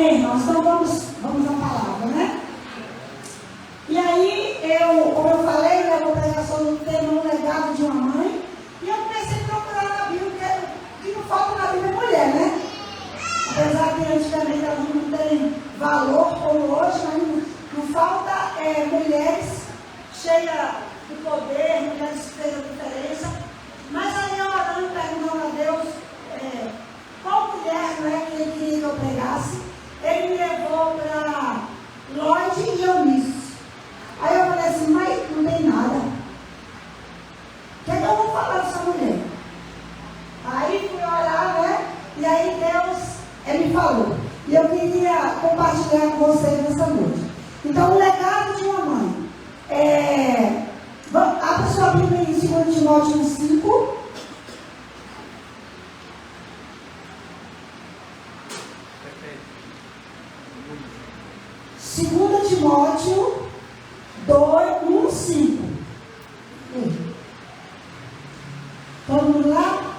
Amém, irmãos? Então vamos à palavra, né? E aí, como eu falei, eu vou pregar sobre o tema O Legado de uma Mãe. E eu comecei a procurar na Bíblia, porque não falta na Bíblia mulher, né? Apesar que antigamente elas não têm valor como hoje, mas não falta mulheres cheias de poder, mulheres que fazem a diferença. Mas aí eu orando, perguntando a Deus qual mulher não é que ele queria que eu pregasse. Ele me levou para Lloyd e Eunice. Aí eu falei assim, mas não tem nada. O que é que eu vou falar dessa mulher? Aí fui orar, né? E aí Deus me falou. E eu queria compartilhar com vocês nessa noite. Então, o legado de uma mãe. Abra sua Bíblia em 2 Timóteo 5. 2 Timóteo 1:5. Todo mundo lá?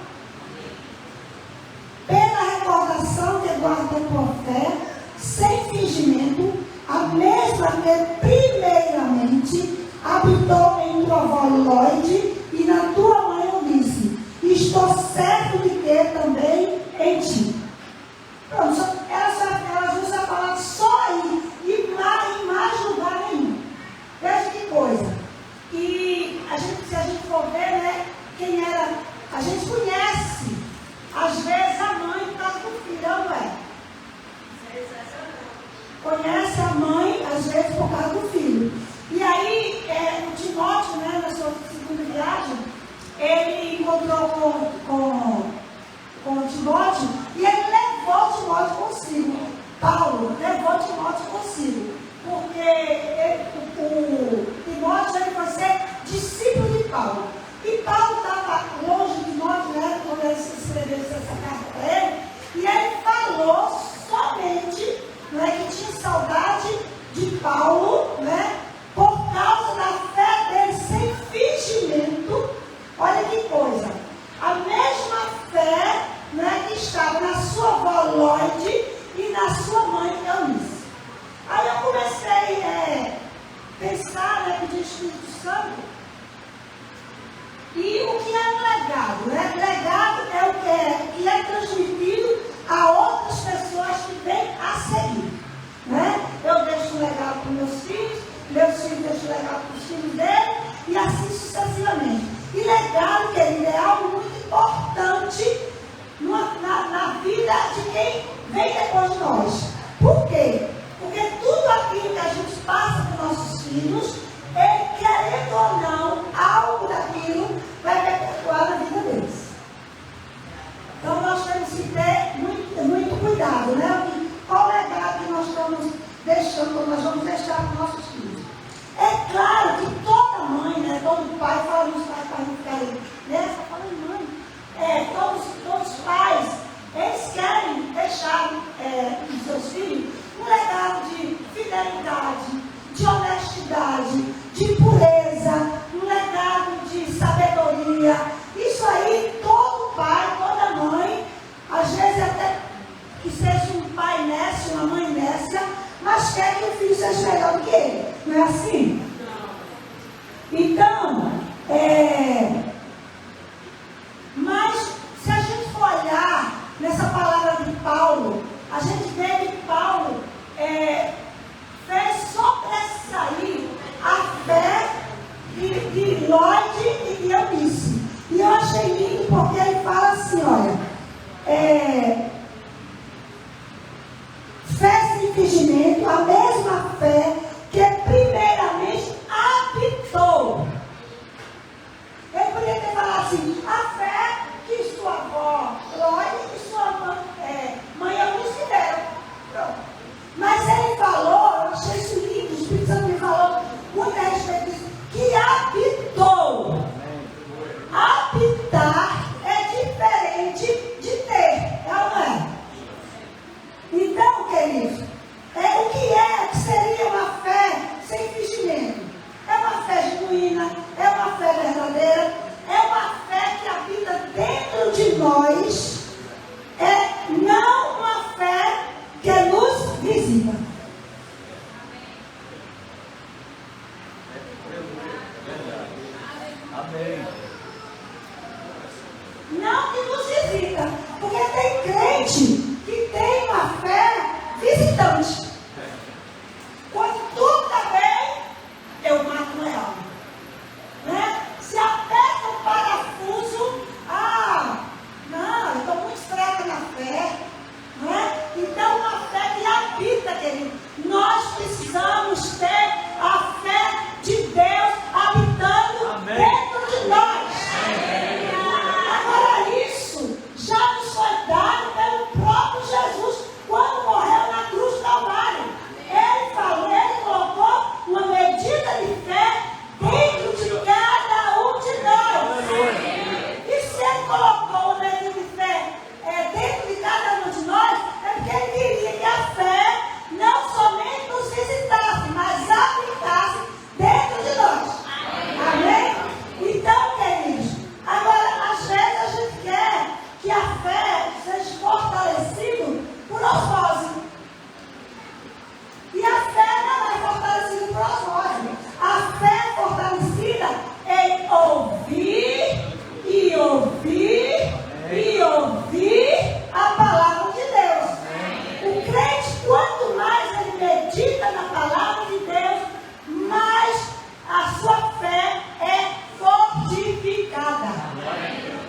Pela recordação que guarda tua fé, sem fingimento, a mesma que primeiramente habitou em tua avó Lloyd e na tua mãe Eunice. Estou certo de que também em ti. Pronto, elas usam a palavra só aí e em mais lugar nenhum. Veja que coisa. E se a gente for ver, né, quem era, a gente conhece, às vezes, a mãe por causa do filho, não é? Conhece a mãe, às vezes, por causa do filho. E aí, o Timóteo, né, na sua segunda viagem, ele encontrou com o Timóteo e ele levou Timóteo consigo. Paulo levou Timóteo consigo. Porque o Timóteo ele foi ser discípulo de Paulo. E Paulo estava longe de Timóteo, né, quando ele escreveu essa carta para ele. E ele falou somente, né, que tinha saudade de Paulo, né, por causa da fé dele sem fingimento. Olha que coisa. A mesma fé, né, que estava na sua avó Lloyd e na sua mãe Eunice. Aí eu comecei a pensar, né, pedir Espírito Santo. E o que é um legado? Né? Legado é o que é transmitido a outras pessoas que vêm a seguir. Né? Eu deixo um legado para meus filhos deixam legado para os filhos dele, e assim sucessivamente. E legado, querido, é algo muito importante na vida de quem vem depois de nós. Por quê? Porque tudo aquilo que a gente passa para os nossos filhos, querendo ou não, algo daquilo vai perpetuar na vida deles. Então nós temos que ter muito cuidado, né? Qual legado que nós estamos deixando, nós vamos deixar para os nossos filhos? É claro que toda mãe, né, todo pai, fala nos pais para não ficarem nessa, fala mãe, todos os pais, eles querem deixar nos seus filhos um legado de fidelidade, de honestidade, de pureza, um legado de sabedoria. Isso aí, todo pai, toda mãe, às vezes até que seja um pai nécio, uma mãe nécia, mas quer que o filho seja melhor do que ele. Não é assim? Então, mas se a gente for olhar nessa palavra de Paulo, a gente vê que Paulo fez sobressair a fé de Lloyd e de Eunice. E eu achei lindo porque ele fala assim, olha, fé sem fingimento, a mesma fé que primeiramente habitou. Ele poderia ter falado assim, a fé que sua avó Lloyd e sua mãe Eunice deram. Pronto. Mas ele falou, eu achei isso lindo, o Espírito Santo me falou muito a respeito disso, que habitou. Habitar é diferente de ter, não é? Então, queridos, o que é visita. Amém. Não que nos visita, porque tem crente que tem uma fé visitante. Quando tudo está bem, eu mato um leão. Né? Se aperta um parafuso, não, eu estou muito fraca na fé. Né? Então, uma fé que habita, querido. Nós precisamos ter a fé de Deus habitando Amém. dentro de nós. Agora, isso já nos foi dado pelo próprio Jesus quando morreu na cruz do Calvário. Ele colocou uma medida de fé dentro de cada um de nós. E se ele colocou uma medida de fé dentro de cada um de nós, é porque ele queria que a fé não somente nos visitasse, mas habitasse dentro de nós. Amém? Então, queridos, agora, às vezes a gente quer que a fé seja fortalecida por osmose. E a fé não é fortalecida por osmose. A fé é fortalecida em ouvir e ouvir e ouvir a palavra de Deus. O crente, quanto mais ele medita na palavra de Deus, mais a sua fé é fortificada.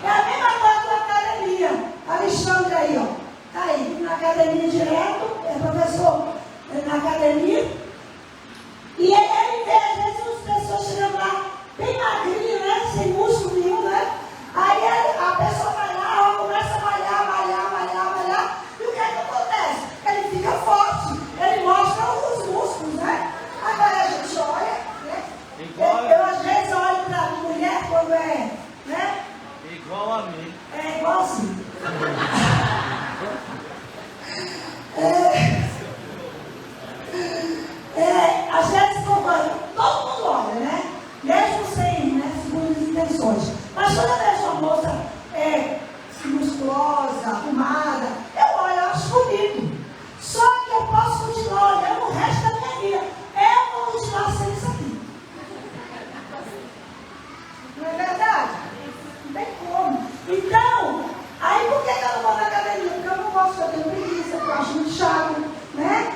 É a mesma coisa com a academia. Alexandre aí, ó. Está aí, na academia direto, é professor na academia. E ele vê, às vezes, as pessoas chegando lá, bem magrinho, né? Sem músculo nenhum, né? Aí a pessoa vai lá, ó, começa a malhar. E o que é que acontece? Ele fica forte, ele mostra os músculos, né? Agora a gente olha, né? Eu às vezes olho para a mulher quando né? Igual a mim. É igual assim. Às vezes todo mundo olha, né? Mesmo sem, né, segundas intenções. Mas quando eu vejo uma moça musculosa, arrumada, eu olho, eu acho bonito. Só que eu posso continuar olhando o resto da minha vida. Eu vou continuar sendo isso aqui. Não é verdade? Não tem como. Então, aí por que eu não vou na academia? Porque eu não gosto, eu tenho preguiça, porque eu acho muito chato, né?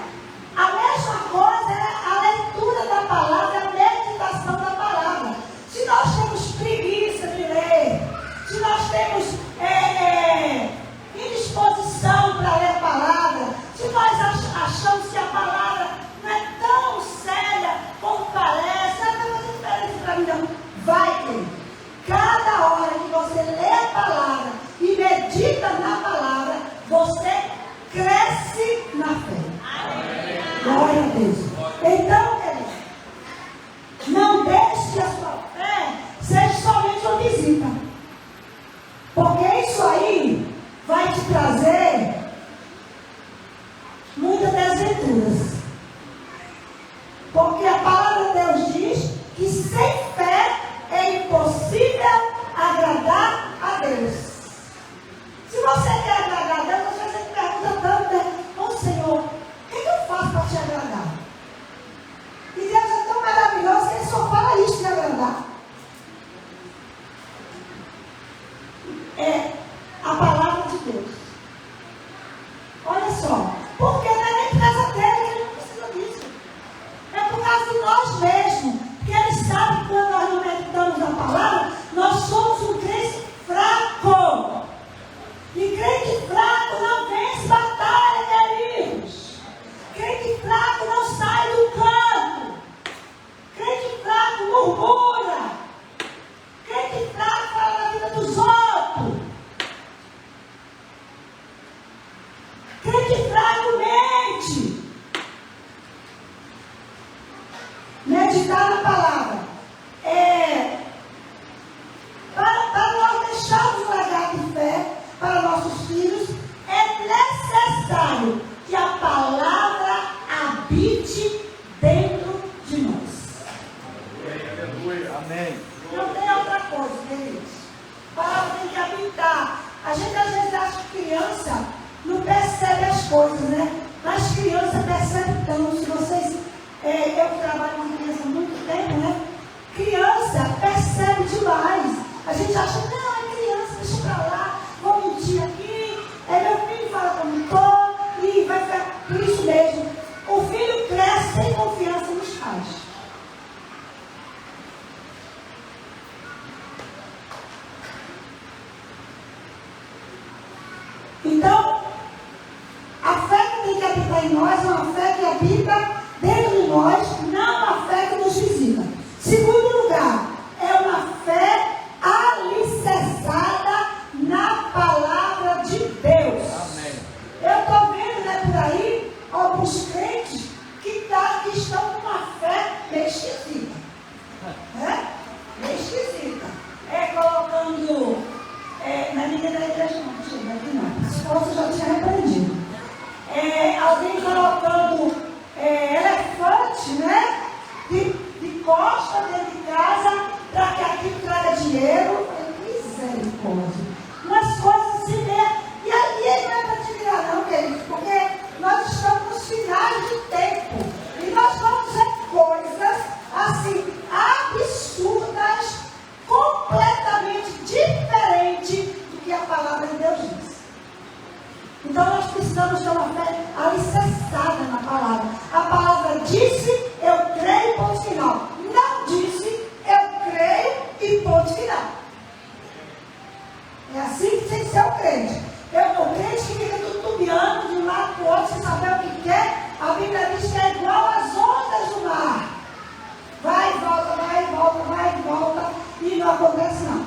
A mesma coisa é a leitura da palavra, a meditação da palavra. Se nós temos preguiça de ler, se nós temos indisposição para ler a palavra, se nós achamos que a palavra não é tão séria como parece, não vai fazer diferença para mim, não. Vai ter. Cada hora que você lê a palavra e medita na palavra, você cresce na fé. Glória a Deus. Então, querido, não deixe que a sua fé seja somente uma visita. Porque isso aí vai te trazer muitas desventuras. Porque a palavra de Deus diz que sem fé é impossível agradar a Deus. Se você quer agradar a Deus, você sempre pergunta tanto, né? Ô Senhor, o que eu faço para te agradar? E Deus é tão maravilhoso que Ele só fala isso de agradar. É a palavra de Deus. Olha só, porque não é nem por causa dele que Ele não precisa disso. É por causa de nós mesmos. Porque Ele sabe que quando nós não meditamos na palavra, nós somos um crente fraco. E crente fraco não vence batalha, queridos. Crente fraco não sai do canto. Crente fraco murmura. Crente fraco fala na vida dos outros. Crente fraco mente. Meditar na palavra. Para nós deixarmos o legado de fé para nossos filhos, é necessário que a palavra habite dentro de nós. Amém. Não tem outra coisa, queridos. A palavra tem que habitar. A gente às vezes acha que criança não percebe as coisas, né? Mas criança percebe percebo tanto, se vocês, eu trabalho com criança há muito tempo, né? Criança percebe demais. A gente acha, não, é criança, deixa pra lá, vou mentir aqui, meu filho fala como estou, e vai ficar por isso mesmo. O filho cresce sem confiança nos pais. Então, a fé que tem que habitar em nós é uma fé que habita dentro de nós, não uma fé que nos visita. Segundo lugar, é uma fé alicerçada na palavra de Deus. Amém. Eu estou vendo, né, por aí alguns crentes que estão com uma fé meio esquisita. Meio esquisita. Colocando. Na linha da igreja não, chega aqui não. A esposa já tinha repreendido. Alguém colocando elefante, né? De costa dentro de casa para que aquilo traga dinheiro. Misericórdia. Umas coisas assim mesmo. E aí não é para te virar não, querido, porque nós estamos nos finais de tempo. E nós vamos ver coisas assim absurdas, completamente diferente do que a palavra de Deus diz. Então nós precisamos ter uma fé alicerçada na palavra. A palavra disse, eu creio, ponto final. Não disse, eu creio e ponto final. É assim que tem que ser o crente. O crente que fica tutubiando de um lado para o outro sem saber o que quer, a Bíblia diz que é igual às ondas do mar. Vai e volta, vai e volta, vai e volta, e não acontece não.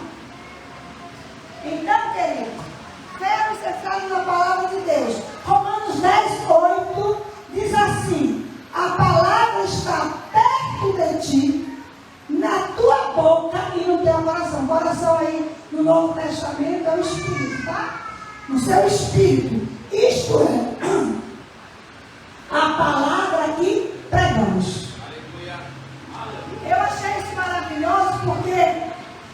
Então, querido, fé alicerçada na palavra de Deus. Romanos 10:8 diz assim: a palavra está perto de ti, na tua boca e no teu coração. Coração aí no Novo Testamento é o Espírito, tá? No seu Espírito. Isto é, a palavra que pregamos. Eu achei isso maravilhoso porque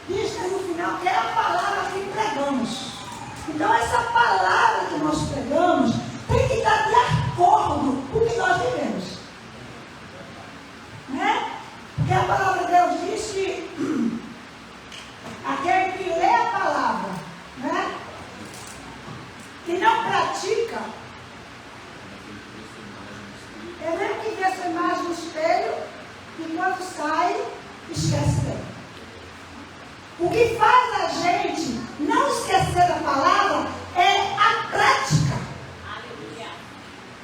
diz no final que é a palavra que pregamos. Então essa palavra que nós pregamos tem que estar de acordo com o que nós vivemos. Né? Porque a palavra de Deus diz que aquele que lê a palavra, né, que não pratica, é mesmo que vê sua imagem no espelho e quando sai, esquece dela. O que faz a gente não esquecer da palavra é a prática.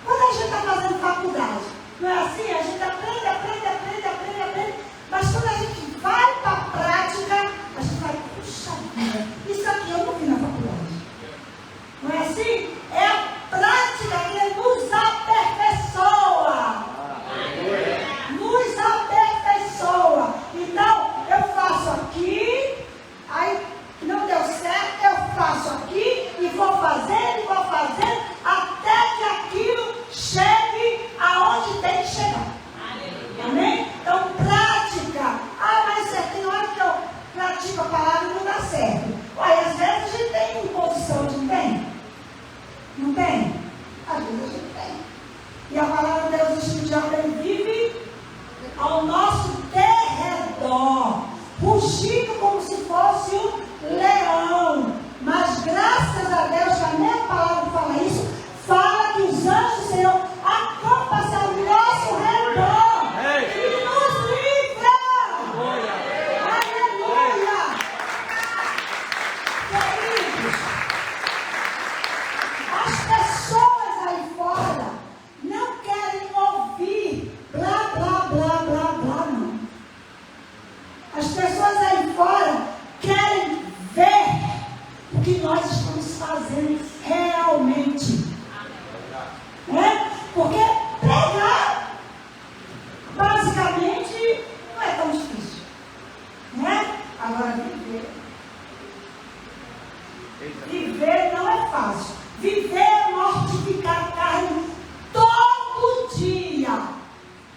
Quando a gente está fazendo faculdade, não é assim? A gente aprende, mas quando a gente vai para a prática, a gente vai, puxa vida, isso aqui eu não vi na faculdade. Não é assim? É a prática que nos aperfeiçoa. Nos aperfeiçoa. Então, eu faço aqui, aí não deu certo, eu faço aqui e vou fazendo, até que aquilo chegue aonde tem que chegar. Amém? Então, prática. Mas tem hora que eu pratico a palavra e não dá certo. Uai, às vezes a gente tem imposição, não tem? Não tem? Às vezes a gente tem. E a palavra de Deus diz que o diabo vive ao nosso derredor, rugindo como se fosse um leão. Mas graças a Deus que a minha palavra fala isso, fala que os anjos do Senhor acampam-se ao nosso redor. E nos livra. Aleluia. Queridos, as pessoas aí fora não querem ouvir blá, blá, blá, blá, blá, não. As pessoas aí fora querem ver o que nós estamos fazendo realmente. Né? Porque pregar, basicamente, não é tão difícil. Né? Agora, viver não é fácil. Viver é mortificar a carne todo dia.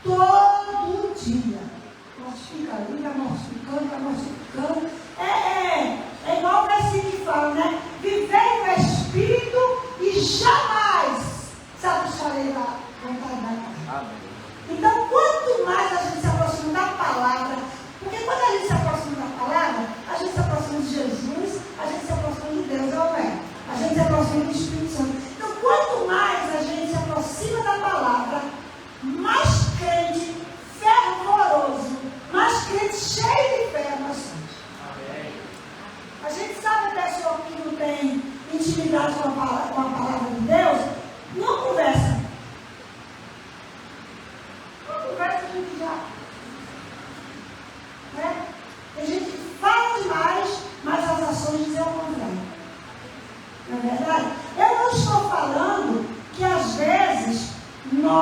Todo dia. Mortifica ali, vai mortificando. É igual o versículo que fala, né? Viver no Espírito e jamais satisfarei a vontade da carne.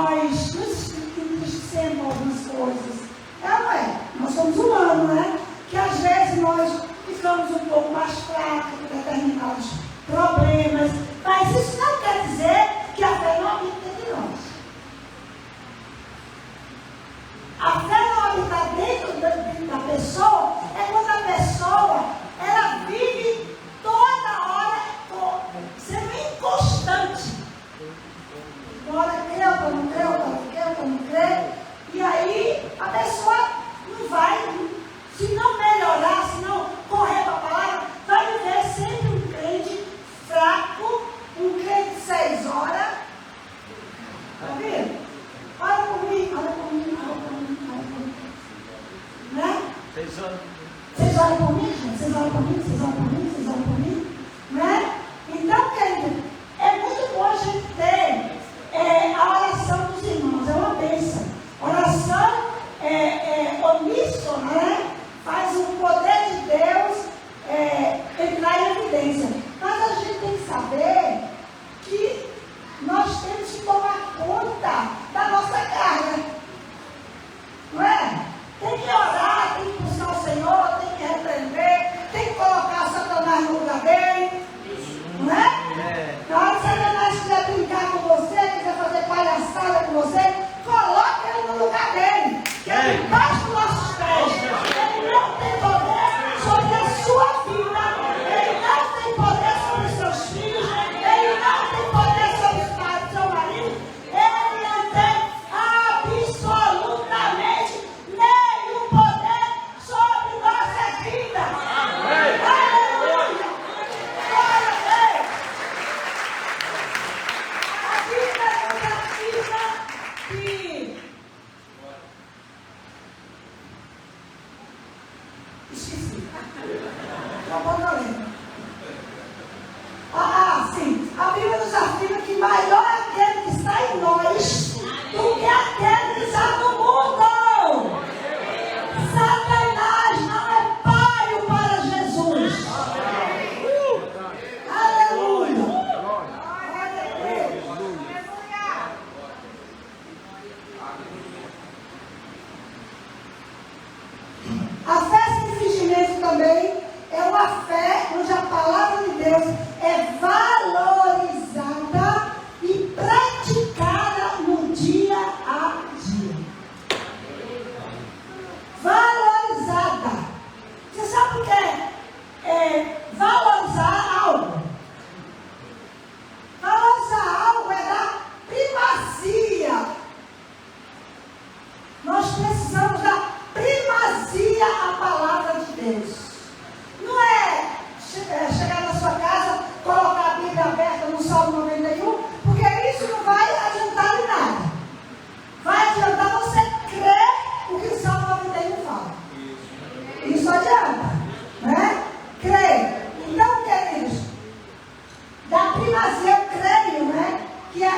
nós nos entristecemos algumas coisas. Não é? Nós somos humanos, né? Que às vezes nós ficamos um pouco mais fracos com determinados problemas. Mas isso não quer dizer que a fé não habita de nós. A fé não habita dentro da pessoa é quando a pessoa ela vive toda hora sendo inconstante. Uma hora crê, outra não crê, outra não crê, outra não crê. E aí a pessoa não vai, se não melhorar, se não correr para a palavra, vai viver sempre um crente fraco, um crente de 6 horas. Está vendo? Olha por mim, olha por mim, olha por mim, olha por mim. Né? 6 horas. Vocês olham por mim, gente? Vocês olham por mim, vocês olham por mim, vocês olham por mim? Né? Então, querido, é muito bom a gente ter a oração dos irmãos, é uma bênção. Oração oníssona, né? Faz o poder de Deus entrar em evidência. Mas a gente tem que saber que nós temos que tomar conta da nossa carga. Não é? Tem que orar, tem que buscar o Senhor, tem que repreender, tem que colocar Satanás no lugar dele. Não é? Na hora que Satanás quiser brincar com você, quiser fazer palhaçada com você, coloque ele no lugar dele. Que ele embaixo dos nossos pés. Ele não tem poder sobre a sua vida. Ele não tem poder sobre os seus filhos. Ele não tem poder sobre os pais do seu marido. Ele não tem absolutamente nenhum poder sobre nossa vida. Aleluia! Glória a Deus! A Bíblia nos ensina que esqueci. Não vou ler. Sim. A Bíblia nos afirma que maior é aquele que está em nós do que aquele que está no mundo. Satanás não é páreo para Jesus. Aleluia. Glória a Deus. A fé sem fingimento também é uma fé onde a palavra de Deus é valorizada e praticada no dia a dia. Valorizada. Você sabe o que é valorizar algo? Valorizar algo é dar primazia. Nós precisamos dar primazia à palavra de Deus. Não é chegar na sua casa, colocar a Bíblia aberta no Salmo 91, porque isso não vai adiantar em nada. Vai adiantar você crer o que o Salmo 91 fala. Isso adianta, né? Crer. Então, queridos, da primazia, eu creio, né? Que a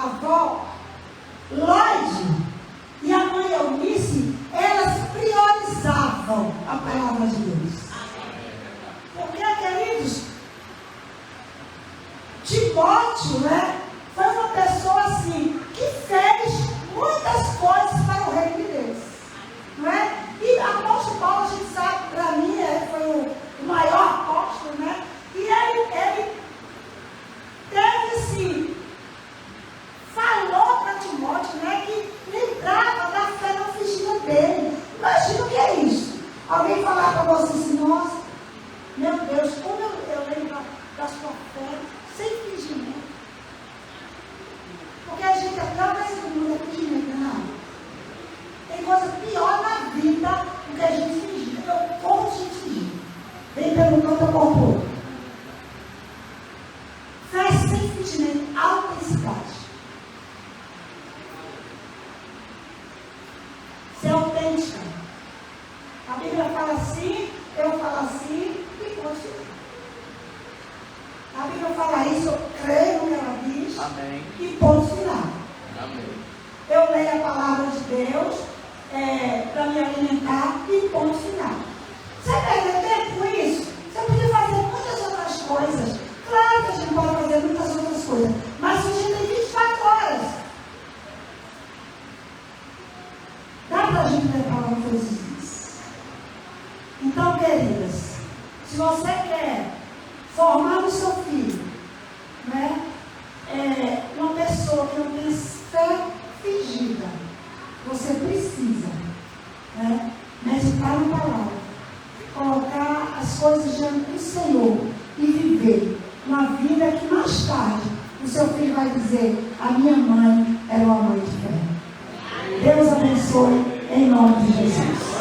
avó Lloyd e a mãe Eunice, elas priorizavam a palavra de Deus. Porque, queridos, Timóteo, né, foi uma pessoa assim, que fez muitas coisas para o reino de Deus. Não é? E o apóstolo Paulo, a gente sabe, para mim, foi o maior apóstolo, né? E ele teve assim, falou para Timóteo, né, que lembrava da fé não fingida dele. Imagina o que é isso. Alguém falar para você assim, nossa, meu Deus, como eu lembro da sua fé sem fingimento. Porque a gente até esse mundo é fingimento, não. Tem coisa pior na vida do que a gente fingir. Como a gente fingir? Vem pelo canto ao corpo. Fé sem fingimento, autenticidade. Ser autêntica. A Bíblia fala assim, eu falo assim e consigo. A Bíblia fala isso, eu creio no que ela diz. Amém. E ponto final. Amém. Eu leio a palavra de Deus para me alimentar e ponto final. Você perde tempo com isso? Você podia fazer muitas outras coisas. Claro que a gente pode fazer muitas outras coisas. Mas se a gente tem 24 horas, nada a gente prepara todos os dias. Então, queridas, se você quer formar no seu filho, né, uma pessoa que não tem fé fingida, você precisa, né, meditar na palavra, colocar as coisas diante do Senhor e viver uma vida que mais tarde o seu filho vai dizer: a minha mãe era uma mãe de fé. Deus abençoe em nome de Jesus.